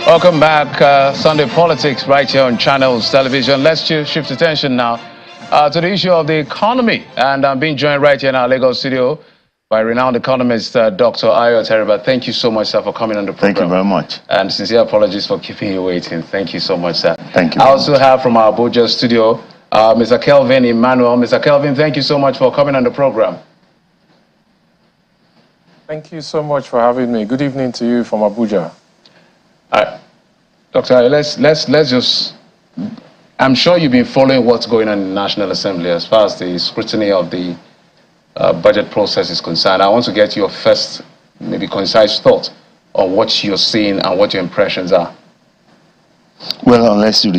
Welcome back, Sunday Politics, right here on Channels Television. Let's shift attention now to the issue of the economy. And I'm being joined right here in our Lagos studio by renowned economist Dr. Ayo Teriba. Thank you so much, sir, for coming on the program. Thank you very much. And sincere apologies for keeping you waiting. Thank you so much, sir. Thank you. I also have from our Abuja studio, Mr. Kelvin Emmanuel. Mr. Kelvin, thank you so much for coming on the program. Thank you so much for having me. Good evening to you from Abuja. All right. Doctor, let's just, I'm sure you've been following what's going on in the National Assembly as far as the scrutiny of the budget process is concerned. I want to get your first, maybe concise thought on what you're seeing and what your impressions are. Well, unless you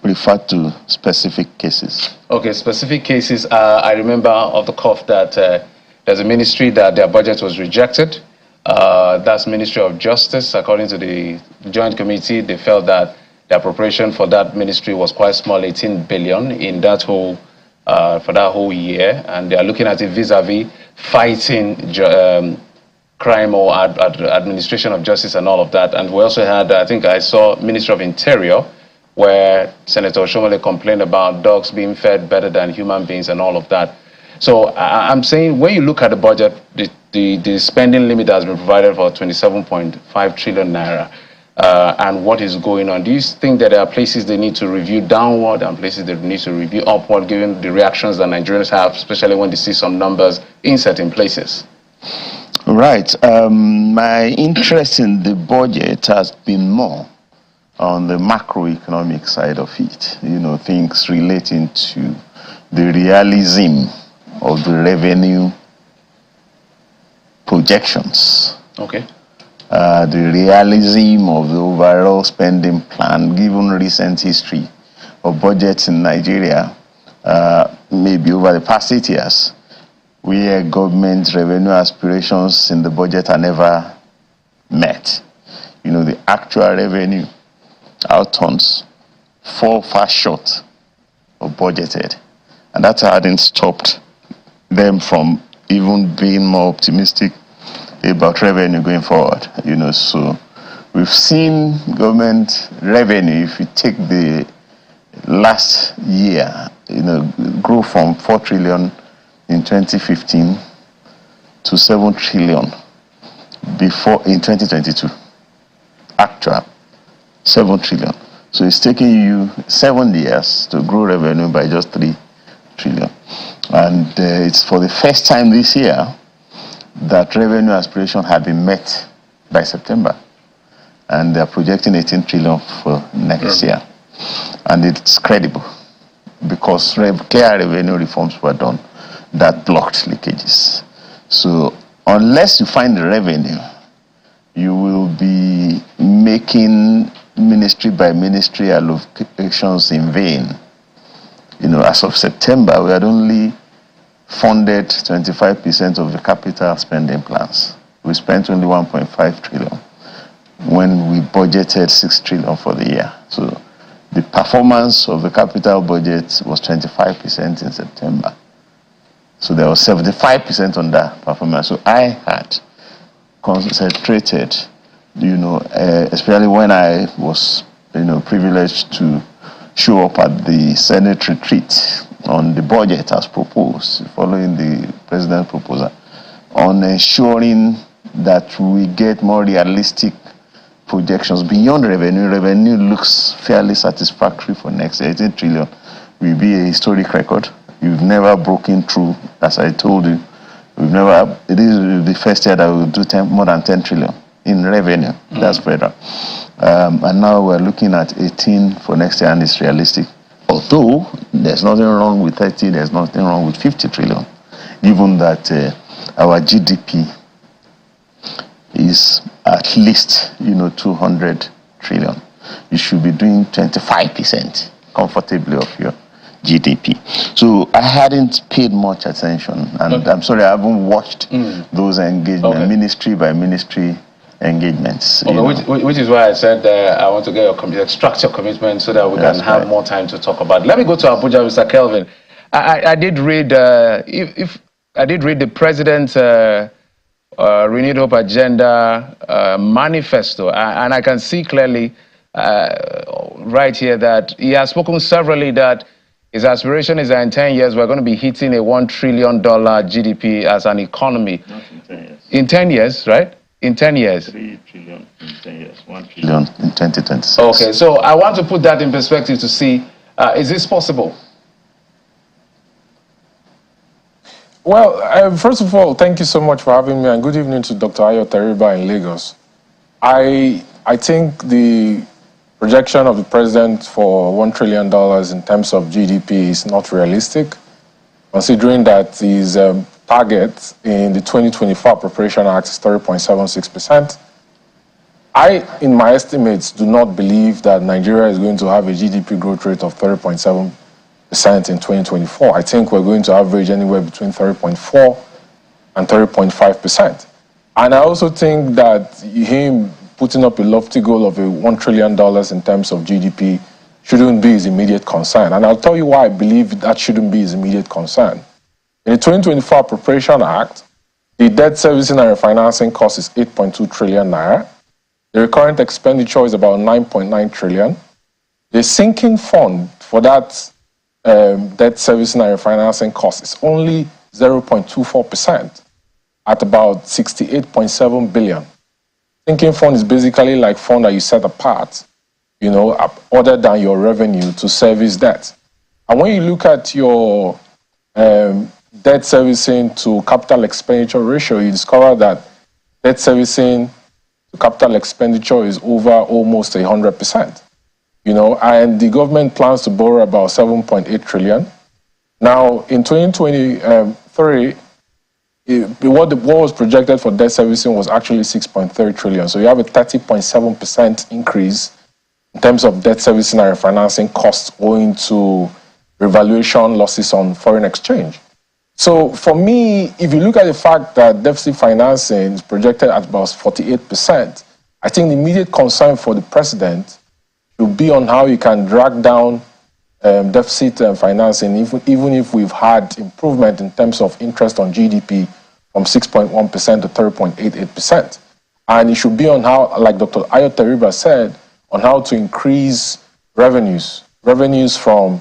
refer to specific cases. Okay, specific cases. I remember off the cuff that there's a ministry that their budget was rejected. That's Ministry of Justice. According to the Joint Committee, they felt that the appropriation for that ministry was quite small, 18 billion in that whole for that whole year, and they are looking at it vis-a-vis fighting crime or administration of justice and all of that. And we also had, I think I saw Ministry of Interior, where Senator Shomole complained about dogs being fed better than human beings and all of that. So I'm saying when you look at the budget, the spending limit that has been provided for 27.5 trillion naira and what is going on, do you think that there are places they need to review downward and places they need to review upward, given the reactions that Nigerians have, especially when they see some numbers in certain places? Right. My interest in the budget has been more on the macroeconomic side of it, you know, things relating to the realism of the revenue projections. Okay. The realism of the overall spending plan, given recent history of budgets in Nigeria, maybe over the past 8 years, where government revenue aspirations in the budget are never met. You know, the actual revenue outturns fall far short of budgeted. And that hadn't stopped them from even being more optimistic about revenue going forward. You know, so we've seen government revenue, if you take the last year, you know, grow from 4 trillion in 2015 to 7 trillion before in 2022. Actual 7 trillion. So it's taking you 7 years to grow revenue by just 3 trillion. And it's for the first time this year that revenue aspiration had been met by September. And they're projecting 18 trillion for next year. And it's credible because clear revenue reforms were done that blocked leakages. So unless you find the revenue, you will be making ministry by ministry allocations in vain. You know, as of September, we had only funded 25% of the capital spending plans. We spent only 1.5 trillion when we budgeted 6 trillion for the year. So the performance of the capital budget was 25% in September. So there was 75% on that performance. So I had concentrated, you know, especially when I was, you know, privileged to show up at the Senate retreat on the budget as proposed, following the president's proposal, on ensuring that we get more realistic projections beyond revenue. Revenue looks fairly satisfactory for next year. 18 trillion will be a historic record. You've never broken through, as I told you. It is the first year that we'll do more than 10 trillion in revenue. That's federal. And now we're looking at 18 for next year, and it's realistic. Although there's nothing wrong with 30, there's nothing wrong with 50 trillion, given that our GDP is at least, you know, 200 trillion. You should be doing 25% comfortably of your GDP. So I hadn't paid much attention, and I'm sorry, I haven't watched those engagements, ministry by ministry engagements. Which is why I said I want to get your extract your commitment so that we can have more time to talk about it. Let me go to Abuja, Mr. Kelvin. I did read I did read the president's Renewed Hope Agenda manifesto, and I can see clearly right here that he has spoken severally that his aspiration is that in 10 years we're going to be hitting a $1 trillion GDP as an economy. Not in 10 years. In 10 years, right? In 10 years. 3 trillion in 10 years. 1 trillion in 2026. Okay, so I want to put that in perspective to see, is this possible? Well, first of all, thank you so much for having me, and good evening to Dr. Ayo Teriba in Lagos. I think the projection of the president for $1 trillion in terms of GDP is not realistic, considering that his target in the 2024 Appropriation Act is 30.76%. In my estimates, do not believe that Nigeria is going to have a GDP growth rate of 30.7% in 2024. I think we're going to average anywhere between 30.4 and 30.5%. And I also think that him putting up a lofty goal of $1 trillion in terms of GDP shouldn't be his immediate concern. And I'll tell you why I believe that shouldn't be his immediate concern. In the 2024 Appropriation Act, the debt servicing and refinancing cost is 8.2 trillion naira. The recurrent expenditure is about 9.9 trillion. The sinking fund for that debt servicing and refinancing cost is only 0.24% at about 68.7 billion. Sinking fund is basically like fund that you set apart, other than your revenue to service debt. And when you look at your debt servicing to capital expenditure ratio, you discover that debt servicing to capital expenditure is over almost 100%. And the government plans to borrow about 7.8 trillion. Now, in 2023, what was projected for debt servicing was actually 6.3 trillion. So you have a 30.7% increase in terms of debt servicing and refinancing costs owing to revaluation losses on foreign exchange. So for me, if you look at the fact that deficit financing is projected at about 48%, I think the immediate concern for the president should be on how he can drag down deficit financing, even if we've had improvement in terms of interest on GDP from 6.1% to 3.88%. And it should be on how, like Dr. Ayo Teriba said, on how to increase revenues from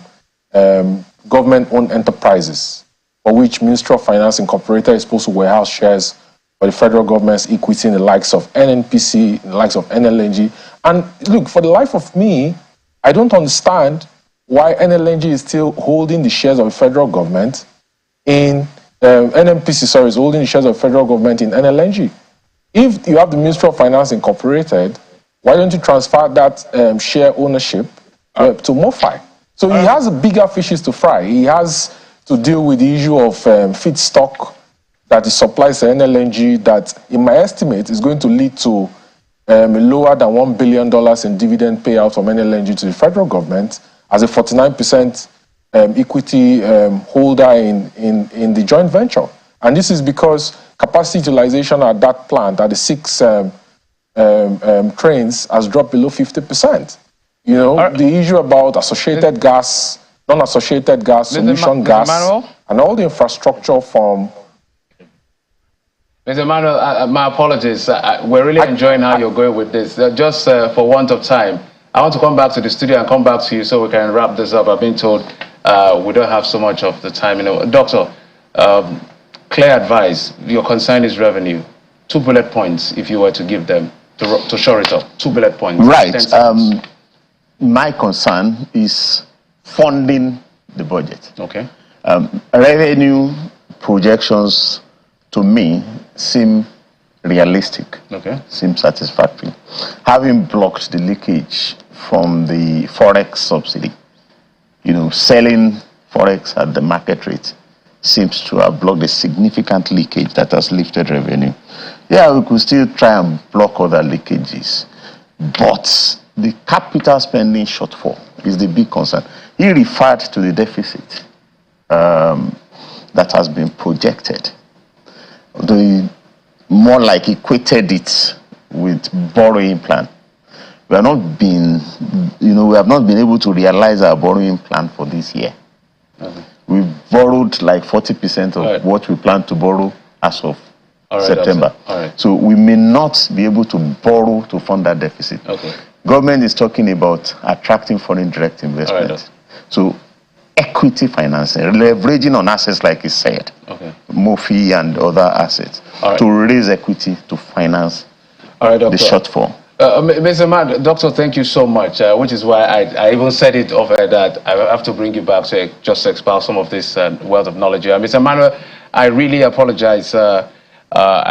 government-owned enterprises, for which Ministry of Finance Incorporated is supposed to warehouse shares for the federal government's equity in the likes of NNPC, in the likes of NLNG. And look, for the life of me, I don't understand why NLNG is still holding the shares of the federal government in NNPC, is holding the shares of the federal government in NLNG. If you have the Ministry of Finance Incorporated, why don't you transfer that share ownership to MoFi? So he has bigger fishes to fry. He has to deal with the issue of feedstock that is supplies to NLNG that, in my estimate, is going to lead to lower than $1 billion in dividend payout from NLNG to the federal government as a 49% equity holder in the joint venture. And this is because capacity utilization at that plant, at the 6 trains, has dropped below 50%. The issue about associated gas, non-associated gas, solution gas, and all the infrastructure from... Mr. Emmanuel, my apologies. We're really enjoying how you're going with this. Just for want of time, I want to come back to the studio and come back to you so we can wrap this up. I've been told we don't have so much of the time. Doctor, clear advice. Your concern is revenue. 2 bullet points, if you were to give them, to shore it up. 2 bullet points. Right. My concern is funding the budget. Okay. Revenue projections, to me, seem realistic. Okay. Seem satisfactory. Having blocked the leakage from the forex subsidy, selling forex at the market rate seems to have blocked a significant leakage that has lifted revenue. Yeah, we could still try and block other leakages, but the capital spending shortfall is the big concern. He referred to the deficit that has been projected. The more like equated it with borrowing plan. We have not been, we have not been able to realize our borrowing plan for this year. We've borrowed like 40% of what we plan to borrow as of September. So we may not be able to borrow to fund that deficit. Government is talking about attracting foreign direct investment. Right, so equity financing, leveraging on assets like he said, MOFI and other assets, to raise equity to finance the shortfall. Mr. Mann, Doctor, thank you so much, which is why I even said it over that I have to bring you back to just expound some of this wealth of knowledge. Mr. Manuel, I really apologize. I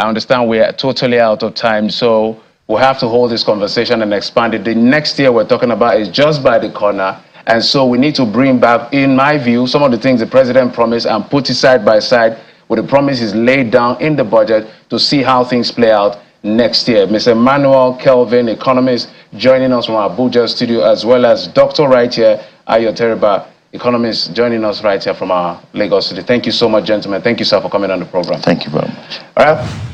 understand we are totally out of time, so we'll have to hold this conversation and expand it. The next year we're talking about is just by the corner, and so we need to bring back, in my view, some of the things the president promised and put it side by side with the promises laid down in the budget to see how things play out next year. Mr. Emmanuel Kelvin, economist, joining us from our Abuja studio, as well as Dr. right here, Ayo Teriba, economist, joining us right here from our Lagos studio. Thank you so much, gentlemen. Thank you, sir, for coming on the program. Thank you very much. All right.